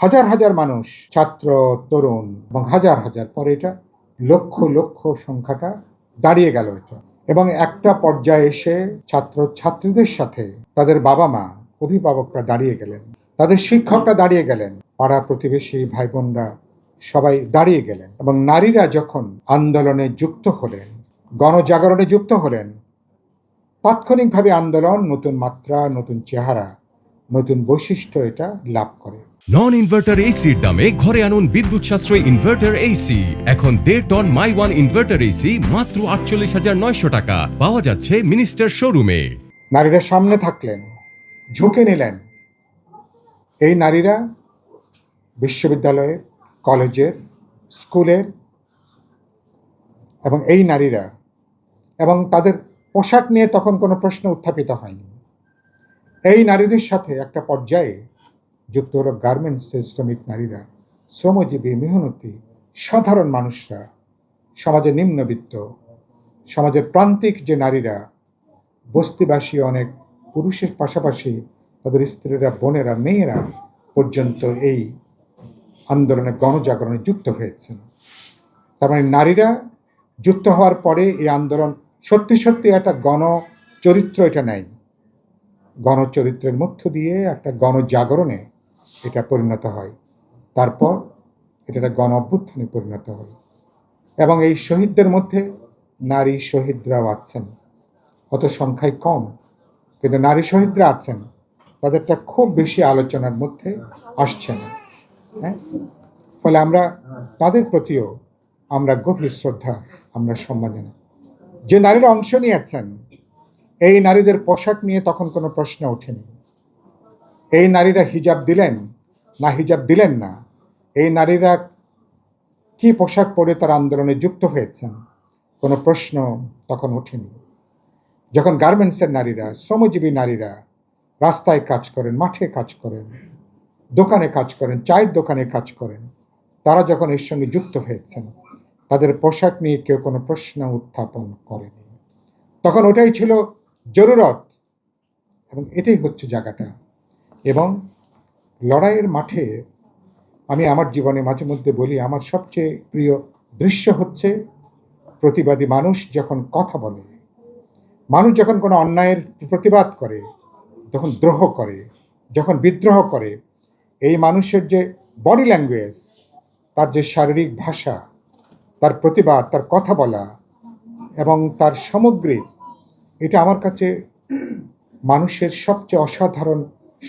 হাজার হাজার মানুষ, ছাত্র, তরুণ এবং হাজার হাজার, পরে এটা লক্ষ লক্ষ সংখ্যাটা দাঁড়িয়ে গেল এটা। এবং একটা পর্যায়ে এসে ছাত্র ছাত্রীদের সাথে তাদের বাবা মা, অভিভাবকরা দাঁড়িয়ে গেলেন, তাদের শিক্ষকরা দাঁড়িয়ে গেলেন, পাড়া প্রতিবেশী ভাই বোনরা সবাই দাঁড়িয়ে গেলেন। এবং নারীরা যখন আন্দোলনে যুক্ত হলেন, গণজাগরণে যুক্ত হলেন, তাৎক্ষণিকভাবে আন্দোলন নতুন মাত্রা, নতুন চেহারা, নতুন বৈশিষ্ট্য এটা লাভ করে। নন ইনভার্টার এসির দামে ঘরে আনুন বিদ্যুৎ সাশ্রয়ী ইনভার্টার এসি। এখন 1.5 টন মাই ওয়ান ইনভার্টার এসি মাত্র 48,900 টাকা পাওয়া যাচ্ছে মিনিস্টার শোরুমে। নারীরা সামনে থাকলেন, ঝুঁকে নিলেন। এই নারীরা বিশ্ববিদ্যালয়ের, কলেজের, স্কুলের, এবং এই নারীরা, এবং তাদের পোশাক নিয়ে তখন কোনো প্রশ্ন উত্থাপিত হয়নি। এই নারীদের সাথে একটা পর্যায়ে যুক্ত হল গার্মেন্টসের শ্রমিক নারীরা, শ্রমজীবী, মেহনতি, সাধারণ মানুষরা, সমাজের নিম্নবিত্ত, সমাজের প্রান্তিক যে নারীরা, বস্তিবাসী অনেক পুরুষের পাশাপাশি তাদের স্ত্রীরা, বোনেরা, মেয়েরা পর্যন্ত এই আন্দোলনে, গণজাগরণে যুক্ত হয়েছেন। তার মানে নারীরা যুক্ত হওয়ার পরে এই আন্দোলন সত্যি সত্যি একটা গণচরিত্র এটা নেয়। গণচরিত্রের মধ্য দিয়ে একটা গণজাগরণে এটা পরিণত হয়। তারপর এটা একটা গণ অভ্যুত্থানে পরিণত হয়। এবং এই শহীদদের মধ্যে নারী শহীদরাও আছেন, অত সংখ্যায় কম, কিন্তু নারী শহীদরা আছেন, তাদেরটা খুব বেশি আলোচনার মধ্যে আসছে না। হ্যাঁ, ফলে আমরা তাদের প্রতিও আমরা গভীর শ্রদ্ধা, আমরা সম্মান জানাই। যে নারীরা অংশ নিয়েছেন, এই নারীদের পোশাক নিয়ে তখন কোনো প্রশ্ন ওঠেনি। এই নারীরা হিজাব দিলেন না হিজাব দিলেন না, এই নারীরা কি পোশাক পরে তার আন্দোলনে যুক্ত হয়েছেন, কোনো প্রশ্ন তখন ওঠেনি। যখন গার্মেন্টসের নারীরা, শ্রমজীবী নারীরা রাস্তায় কাজ করেন, মাঠে কাজ করেন, দোকানে কাজ করেন, চায়ের দোকানে কাজ করেন, তারা যখন এর সঙ্গে যুক্ত হয়েছেন, তাদের পোশাক নিয়ে কেউ কোনো প্রশ্ন উত্থাপন করেনি। তখন ওটাই ছিল জরুরত, এবং এটাই হচ্ছে জায়গাটা। এবং লড়াইয়ের মাঠে আমি আমার জীবনে মাঝে মধ্যে বলি, আমার সবচেয়ে প্রিয় দৃশ্য হচ্ছে প্রতিবাদী মানুষ যখন কথা বলে, মানুষ যখন কোনো অন্যায়ের প্রতিবাদ করে, যখন দ্রোহ করে, যখন বিদ্রোহ করে, এই মানুষের যে বডি ল্যাঙ্গুয়েজ, তার যে শারীরিক ভাষা, তার প্রতিবাদ, তার কথা বলা এবং তার সামগ্রিক, এটা আমার কাছে মানুষের সবচেয়ে অসাধারণ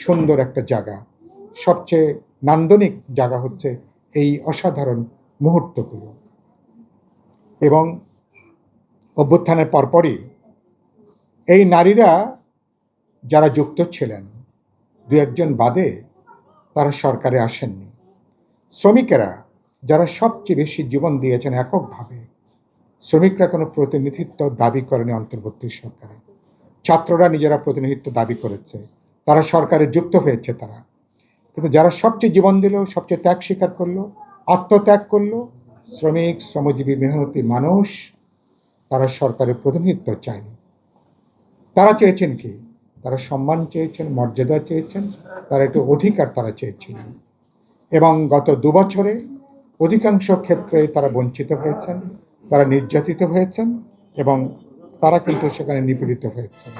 সুন্দর একটা জায়গা, সবচেয়ে নান্দনিক জায়গা হচ্ছে এই অসাধারণ মুহূর্তগুলো। এবং অভ্যুত্থানের পরপরই এই নারীরা যারা যুক্ত ছিলেন, দু একজন বাদে, তারা সরকারে আসেননি। শ্রমিকেরা যারা সবচেয়ে বেশি জীবন দিয়েছেন এককভাবে, শ্রমিকরা কোনো প্রতিনিধিত্ব দাবি করেনি অন্তর্বর্তী সরকারে। ছাত্ররা নিজেরা প্রতিনিধিত্ব দাবি করেছে, তারা সরকারে যুক্ত হয়েছে তারা। কিন্তু যারা সবচেয়ে জীবন দিল, সবচেয়ে ত্যাগ স্বীকার করলো, আত্মত্যাগ করলো, শ্রমিক, শ্রমজীবী, মেহনতি মানুষ, তারা সরকারের প্রতিনিধিত্ব চায়নি। তারা চেয়েছেন কি? তারা সম্মান চেয়েছেন, মর্যাদা চেয়েছেন, তারা একটু অধিকার তারা চেয়েছিলেন। এবং গত 2 বছরে অধিকাংশ ক্ষেত্রে তারা বঞ্চিত হয়েছেন, তারা নির্যাতিত হয়েছেন, এবং তারা কিন্তু সেখানে নিপীড়িত হয়েছেন।